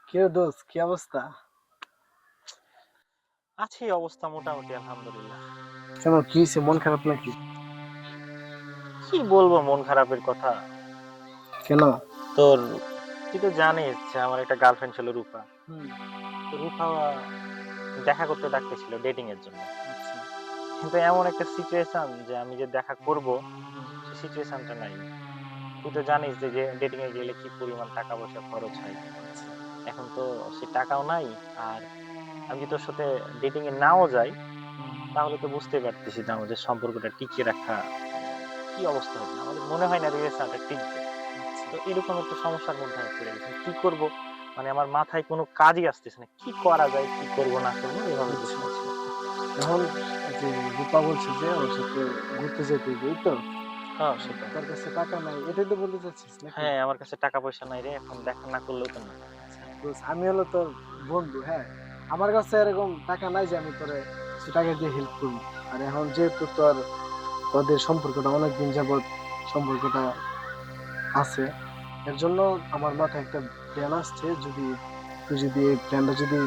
কে দোস্ত, কি অবস্থা? আছি অবস্থা মোটামুটি আলহামদুলিল্লাহ। কেন, কি হয়েছে? মন খারাপ নাকি? কি বলবো মন খারাপের কথা? কেন? তোর তুই তো জানিস যে আমার একটা গার্লফ্রেন্ড ছিল রূপা। হুম। তো রূপা দেখা করতে ডাকতেছিল ডেটিং এর জন্য। আচ্ছা। কিন্তু এমন একটা সিচুয়েশন যে আমি যে দেখা করব হুম। সেই সিচুয়েশনটা নাই। তুই তো জানিস যে ডেটিং এ গেলে কি পরিমাণ টাকা পয়সা খরচ হয়। আচ্ছা। এখন তো সে টাকাও নাই। আর আমি যদি তোর সাথে ডেটিং এ নাও যাই হুম। তাহলে তো বুঝতেই পারতেছিস যে আমাদের সম্পর্কটা টিকিয়ে রাখা কি অবস্থা হবে। আমাদের মনে হয় না রিলেশনটা টিকবে। আচ্ছা। তো এরকম একটা সমস্যার মধ্যে আমি পড়ে গেছি। কি করব? মানে আমার মাথায় কোনো কাজই আসতেছে না। কি করা যায়, কি করব না করব এভাবে আচ্ছা। বসে আছি আরকি। এখন যে রূপা বলছে যে ওর সাথে ঘুরতে যেতে হবে, এই তো? হ্যাঁ, এখন সেটাই। তোর কাছে টাকা নাই, এটাই তো বলতে চাচ্ছিস নাকি? হ্যাঁ, আমার কাছে টাকা পয়সা নাই রে। এখন দেখা না করলেও তো না। আচ্ছা দোস্ত, আমি হলো তোর বন্ধু, হ্যাঁ। আমার কাছে এরকম টাকা নাই যে আমি তোরে কিছু টাকা দিয়ে হেল্প করবো। আর এখন যেহেতু তোদের সম্পর্কটা অনেকদিন যাবত সম্পর্কটা আছে, এর জন্য আমার মাথায় একটা প্ল্যান আসছে। তুই যদি এই প্ল্যানটা যদি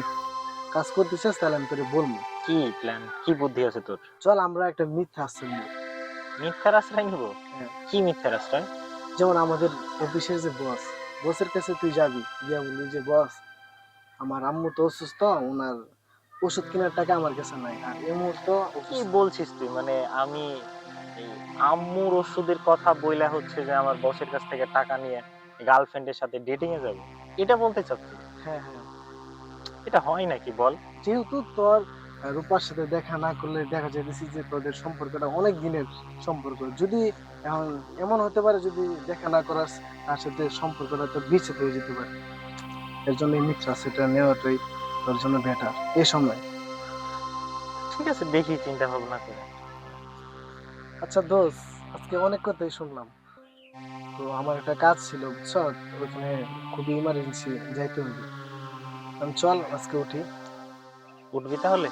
কাজ করতে চাস তাহলে আমি তোরে বলবো। কি প্ল্যান? কি বুদ্ধি আছে তোর? চল আমরা একটা মিথ্যা আশ্রয় নিই। মিথ্যার আশ্রয় নিব? হ্যাঁ। কি মিথ্যার আশ্রয়? যেমন আমাদের অফিসের যে বসের কাছে তুই যাবি, গিয়া বলবি যে বস, আমার আম্মু তো অসুস্থ, ওনার ওষুধ কেনার টাকা আমার কাছে নাই, আর এই মুহূর্তে কি অফিস। বলছিস তুই? মানে আমি এই আম্মুর ওষুধের কথা বইলা হচ্ছে যে আমার বসের কাছ থেকে টাকা নিয়ে গার্লফ্রেন্ডের সাথে ডেটিং এ যাব? এটা বলতে চাচ্ছিস? হ্যাঁ, হ্যাঁ। এটা হয় নাকি বল? যেহেতু তোর রূপার সাথে দেখা না করলে দেখা যাইতেছে যে তোদের সম্পর্কটা অনেক দিনের সম্পর্ক। যদি এখন এমন হতে পারে, যদি দেখা না করাস তার সাথে সম্পর্কটা তোর বিচ্ছেদ হয়ে যেতে পারে। এর জন্য এই মিত্রা সেটা নেওয়াটাই তোর জন্য বেটার এই সময়। ঠিক আছে, দেখি চিন্তা ভাবনা করে। আচ্ছা দোস্ত, আজকে অনেক কথাই শুনলাম। তো আমার একটা কাজ ছিল, বুঝছো? ওইখানে খুবই ইমার্জেন্সি যাইতে হবে। আমি চল আজকে উঠি। উঠবি তাহলে?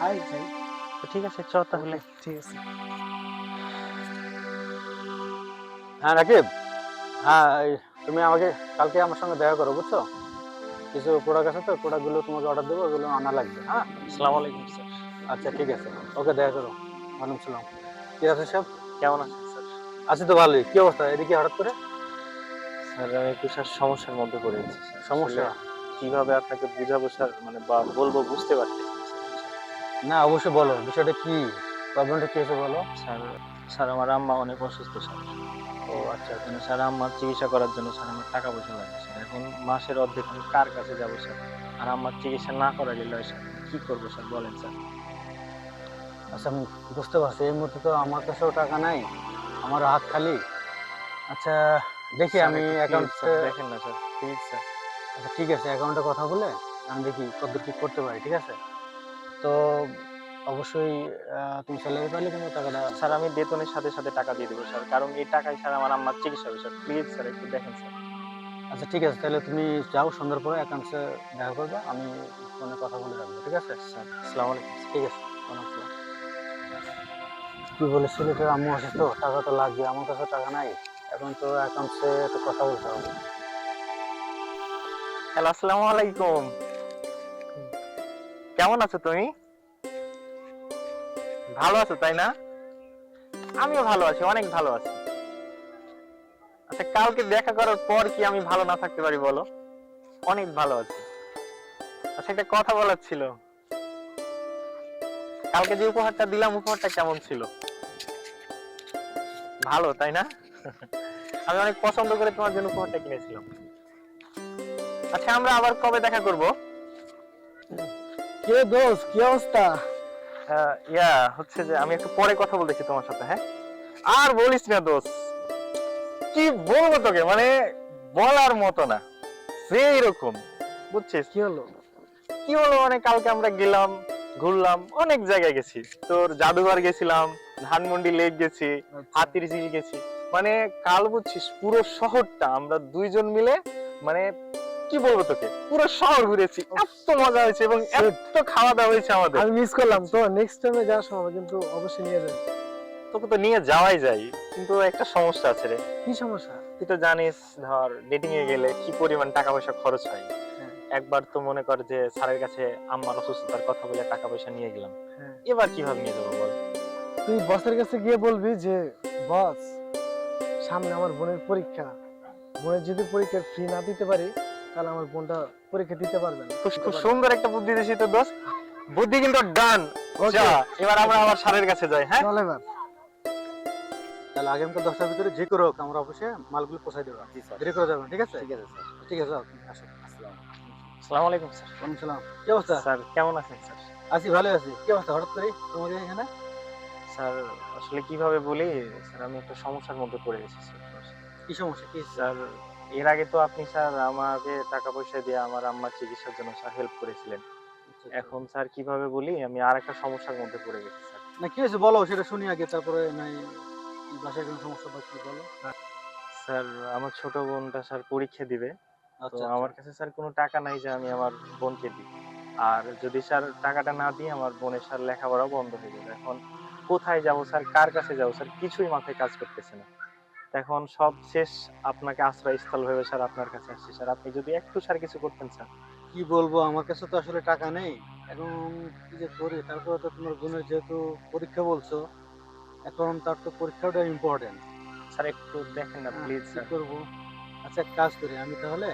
আয় যাই। তো ঠিক আছে চ তাহলে। ওকে, ঠিক আছে। হ্যাঁ রাকিব, হ্যাঁ তুমি আমাকে কালকে আমার সঙ্গে দেখা করো, বুঝছো? কিছু প্রোডাক্ট আছে তো, প্রোডাক্টগুলো তোমাকে অর্ডার দেবো, ওগুলো আনা লাগবে। হ্যাঁ, আসসালামু আলাইকুম স্যার। আচ্ছা ঠিক আছে। ওকে, দেখা করো। ওয়ালাইকুম সালাম। কি আছে সব? কেমন আছেন স্যার? আছি তো ভালোই। কি অবস্থা এদিকে হঠাৎ করে? স্যার আমি একটু স্যার সমস্যার মধ্যে পড়ে গেছি স্যার। আসলে সমস্যা? কিভাবে আপনাকে বুঝাবো স্যার, মানে বা বলবো বুঝতে পারতেছি না স্যার বুঝছেন? না অবশ্যই বলো, বিষয়টা কি, প্রবলেমটা কি আছে বলো। স্যার, স্যার আমার আম্মা অনেক অসুস্থ স্যার। ও আচ্ছা আচ্ছা। কিন্তু স্যার আম্মার চিকিৎসা করার জন্য স্যার আমার টাকা পয়সা লাগবে স্যার। এখন মাসের অর্ধেক আমি কার কাছে যাবো স্যার? আর আম্মার চিকিৎসা না করাইলে লয় স্যার। কি করবো স্যার বলেন স্যার? আচ্ছা আমি বুঝতে পারছি, এই মুহূর্তে তো আমার কাছেও টাকা নাই, আমার হাত খালি। আচ্ছা দেখি স্যার আমি একটু প্লিজ স্যার অ্যাকাউন্টে। দেখেন না স্যার, প্লিজ স্যার। আচ্ছা ঠিক আছে, অ্যাকাউন্টে কথা বলে আমি দেখি কতদূর কি করতে পারি, ঠিক আছে? তো অবশ্যই তুমি স্যালারি পাইলে কিন্তু টাকাটা। স্যার আমি বেতনের সাথে সাথে টাকা দিয়ে দেবো স্যার, কারণ এই টাকায় স্যার আমার আম্মার চিকিৎসা হবে স্যার। প্লিজ স্যার একটু দেখেন স্যার। আচ্ছা ঠিক আছে, তাহলে তুমি যাও, সন্ধ্যার পরে অ্যাকাউন্টসে দেখা করবে, আমি ফোনে কথা বলে রাখবো, ঠিক আছে? স্যার আসসালামু আলাইকুম স্যার। ঠিক আছে, কোনো আসসালাম। কি বলে, ছেলেটার আম্মু অসুস্থ, টাকা তো লাগবে, আমার কাছে টাকা নাই। এখন তো অ্যাকাউন্টসে তো কথা বলতে হবে। হ্যালো, আসসালামু আলাইকুম। কেমন আছো তুমি? ভালো আছো তাই না? আমিও ভালো আছি, অনেক ভালো আছি। আচ্ছা কালকে দেখা করার পর কি আমি ভালো না থাকতে পারি বলো? অনেক ভালো আছি। আচ্ছা একটা কথা বলার ছিল। কালকে যে উপহারটা দিলাম উপহারটা কেমন ছিল? ভালো তাই না? আমি অনেক পছন্দ করে তোমার জন্য উপহারটা কিনেছিলাম। আচ্ছা আমরা আবার কবে দেখা করব? কে দোস্ত, কি অবস্থা? ইয়া হচ্ছে যে আমি একটু পরে কথা বলতেছি তোমার সাথে, হ্যাঁ? আর বলিস না দোস্ত, কি বলবো তোকে, মানে বলার মতো না, সেই রকম, বুঝছিস? কি হলো? কি হলো মানে কালকে আমরা গেলাম, ঘুরলাম, অনেক জায়গায় গেছি। তোর জাদুঘর গেছিলাম, ধানমন্ডি লেক গেছি, আচ্ছা। হাতির ঝিল গেছি। মানে কাল বুঝছিস পুরো শহরটা আমরা দুইজন মিলে, মানে কি বলবো তোকে, পুরো শহর ঘুরেছি। এত মজা হয়েছে এবং Shit, এত খাওয়া দাওয়া হয়েছে আমাদের। আমি মিস করলাম তো। নেক্সট টাইমে যাওয়ার সময় কিন্তু অবশ্যই নিয়ে যাবে। তোকে তো নিয়ে যাওয়াই যায়, কিন্তু একটা সমস্যা আছে রে। কি সমস্যা? তুই তো জানিস, ধর ডেটিং এ গেলে কি পরিমাণ টাকা পয়সা খরচ হয়। হ্যাঁ। একবার তো মনে কর যে স্যারের কাছে আম্মার অসুস্থতার কথা বলে টাকা পয়সা নিয়ে গেলাম, হ্যাঁ, এবার কিভাবে নিয়ে যাবো বল? তুই বসের কাছে গিয়ে বলবি যে বস, সামনে আমার বোনের পরীক্ষা, বোনের যদি পরীক্ষার ফি না দিতে পারি তাহলে আমার বোনটা পরীক্ষা দিতে পারবে না। খুব সুন্দর একটা বুদ্ধি দিয়েছি তো দোস্ত, বুদ্ধি কিন্তু ডান। Okay. যা, এবার আমরা আবার স্যারের কাছে যাই। হ্যাঁ, চল এবার। তাহলে আগামীকাল 10টার ভিতরে যে করে হোক আমরা অফিসে মালগুলো পৌঁছাই দেবো। জি স্যার। দেরি করে যাবেন, ঠিক আছে? ঠিক আছে স্যার। ঠিক আছে, যাও, তুমি আসো। আসসালামু আসসালামু আলাইকুম স্যার। ওয়ালাইকুম সালাম। কি অবস্থা? স্যার কেমন আছেন স্যার? আছি, ভালো আছি। কি অবস্থা হঠাৎ করে তোমাদের এখানে? স্যার আসলে কিভাবে বলি স্যার, আমি একটা সমস্যার মধ্যে পড়ে গেছি স্যার। কি সমস্যা, কি? স্যার এর আগে তো আপনি স্যার আমাকে টাকা পয়সা দিয়ে আমার আম্মার চিকিৎসার জন্য স্যার হেল্প করেছিলেন। এখন স্যার কিভাবে বলি, আমি আর একটা সমস্যার মধ্যে পড়ে গেছি স্যার। না, কি হয়েছে বলো, সেটা শুনি আগে, তারপরে নাই বাসায় কোনো সমস্যা বা কি বলো। স্যার আমার ছোট বোনটা স্যার পরীক্ষা দিবে, তো আচ্ছা, আমার কাছে স্যার কোনো টাকা নাই যে আমি আমার বোনকে দিই। আর যদি স্যার টাকাটা না দিই আমার বোনের স্যার লেখাপড়া বন্ধ হয়ে যাবে। এখন কোথায় যাব স্যার, কার কাছে যাব স্যার, কিছুই মাথায় কাজ করতেছে না। তো এখন সব শেষ, আপনাকে আশ্রয়স্থল ভেবে স্যার আপনার কাছে আসছি স্যার, আপনি যদি একটু স্যার কিছু করতেন স্যার। কি বলবো, আমার কাছে তো আসলে টাকা নেই এখন, কি যে করি। তারপরে তো তোমার বোনের যেহেতু পরীক্ষা বলছো, এখন তার তো পরীক্ষাটা ইম্পর্টেন্ট। স্যার একটু দেখেন না প্লিজ কি স্যার। করবো? আচ্ছা, এক কাজ করি, আমি তাহলে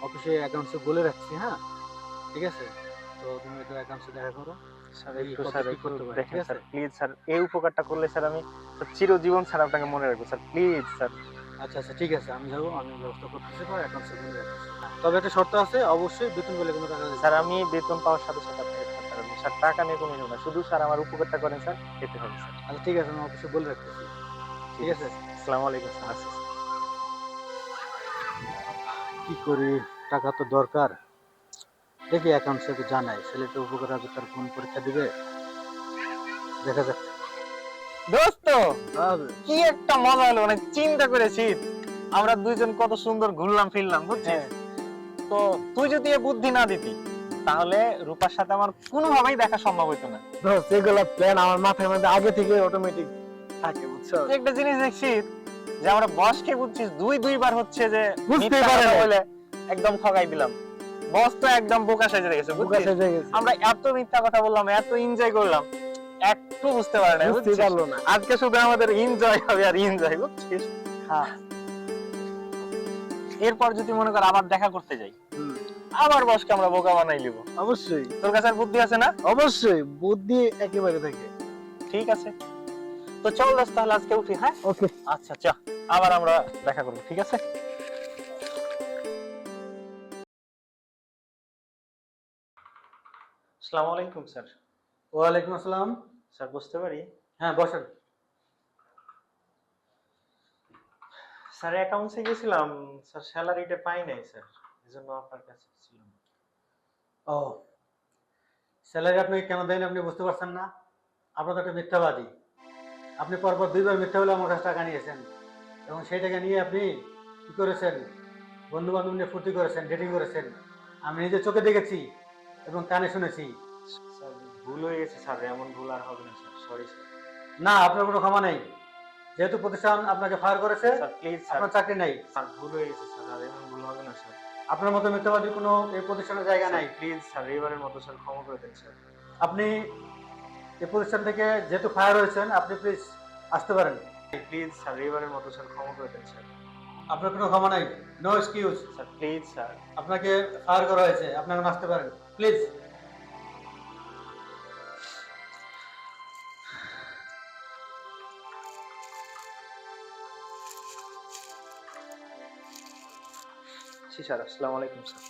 অফিসে অ্যাকাউন্টসে বলে রাখছি, হ্যাঁ? ঠিক আছে, তো তুমি একটু অ্যাকাউন্টসে দেখা করো। স্যার এই একটু কত স্যার কি একটু করতে পারি, দেখেন ঠিক আছে? স্যার প্লিজ স্যার, এই উপকারটা করলে স্যার আমি স্যার চিরজীবন স্যার আপনাকে মনে রাখবো স্যার, প্লিজ স্যার। আচ্ছা আচ্ছা, ঠিক আছে, আমি যাবো, আমি ব্যবস্থা করতেছি, পরে অ্যাকাউন্টসে বলে রাখছি। তবে একটা শর্ত আছে, অবশ্যই বেতন পেলে কোনো টাকা দিতে স্যার হবে। আমি বেতন পাওয়ার সাথে সাথে আপনাকে টাকা দেবো স্যার, টাকা নিয়ে কোনো ইস্যু না, শুধু স্যার আমার উপকারটা করেন স্যার, এতে হবে স্যার। আচ্ছা ঠিক আছে, আমি অফিসে বলে রাখতেছি, ঠিক আছে? আসসালামু আলাইকুম স্যার। আচ্ছা, কি করি, টাকা তো দরকার। দেখি অ্যাকাউন্টসে তো জানাই, ছেলেটা উপকার হবে, তার কোন পরীক্ষা দিবে, দেখা যাক। দোস্ত কি একটা মজা হলো, মানে চিন্তা করেছি আমরা দুইজন কত সুন্দর ঘুরলাম ফিরলাম, বুঝছিস? তো তুই যদি এ বুদ্ধি না দিতি তাহলে রূপার সাথে আমার কোনোভাবেই দেখা সম্ভব হতো না। দোস্ত, এগুলা প্ল্যান আমার মাথার মধ্যে আগে থেকে অটোমেটিক থাকে, বুঝছো? তুই একটা জিনিস দেখছিস যে আমরা বসকে বুঝছিস দুইবার হচ্ছে যে বুঝতে মিথ্যা পারে কথা না। বলে একদম ঠকাই দিলাম। বস তো একদম বোকা সেজে গেছে, বুকা বুঝছিস? সেজে গেছে। আমরা এত মিথ্যা কথা বললাম, এত এনজয় করলাম, একটু বুঝতে পারে না, বুঝতে বুঝছিস? পারলো না। আজকে শুধু আমাদের এনজয় হবে আর এনজয়, বুঝছিস? হ্যাঁ। এরপর যদি মনে কর আবার দেখা করতে যাই, হুম, আবার বসকে আমরা বোকা বানাই লিব। অবশ্যই তোর কাছে আর বুদ্ধি আছে না? অবশ্যই বুদ্ধি একেবারে থাকে। ঠিক আছে, তো চল দোস্ত তাহলে আজকে উঠি। হ্যাঁ ওকে। আচ্ছা, চল আবার আমরা দেখা করবো, ঠিক আছে? আসসালামু আলাইকুম স্যার। ওয়ালাইকুম আসসালাম। স্যার বুঝতে পারি? হ্যাঁ, বসেন। স্যার অ্যাকাউন্টসে গেছিলাম স্যার, স্যালারিটা পাই নাই স্যার, এজন্য আপনার কাছে ছিলাম। ও, স্যালারি আপনি কেন দেন আপনি বুঝতে পারছেন না? আপনার তো একটা মিথ্যাবাদী। আপনি পরপর 2বার মিথ্যা বলে আমার কাছে টাকা নিয়েছেন, এবং সেই টাকা নিয়ে আপনি কি করেছেন? বন্ধু বান্ধব নিয়ে ফুর্তি করেছেন, ডেটিং করেছেন। আমি নিজে চোখে দেখেছি এবং কানে শুনেছি। স্যার ভুল হয়ে গেছে স্যার, এমন ভুল আর হবে না স্যার, সরি স্যার। না, আপনার কোনো ক্ষমা নেই। যেহেতু প্রতিষ্ঠান আপনাকে ফায়ার করেছে, স্যার প্লিজ স্যার, আপনার চাকরি নেই। স্যার ভুল হয়ে গেছে স্যার, আর এমন ভুল হবে না স্যার। আপনার মতো মিথ্যাবাদী কোনো এই প্রতিষ্ঠানের জায়গা নাই। প্লিজ স্যার, এবারের মতো স্যার ক্ষমা করে দেন স্যার। আপনি এই প্রতিষ্ঠান থেকে যেহেতু ফায়ার হয়েছেন, আপনি প্লিজ আসতে পারেন। প্লিজ স্যার, এবারের মতো স্যার ক্ষমা করে দেন স্যার। আপনার কোনো ক্ষমা নাই, no excuse. Sir please sir. আপনাকে ফায়ার করা হয়েছে, আপনি এখন আসতে পারেন, প্লিজ। জি স্যার, আসসালামু আলাইকুম স্যার।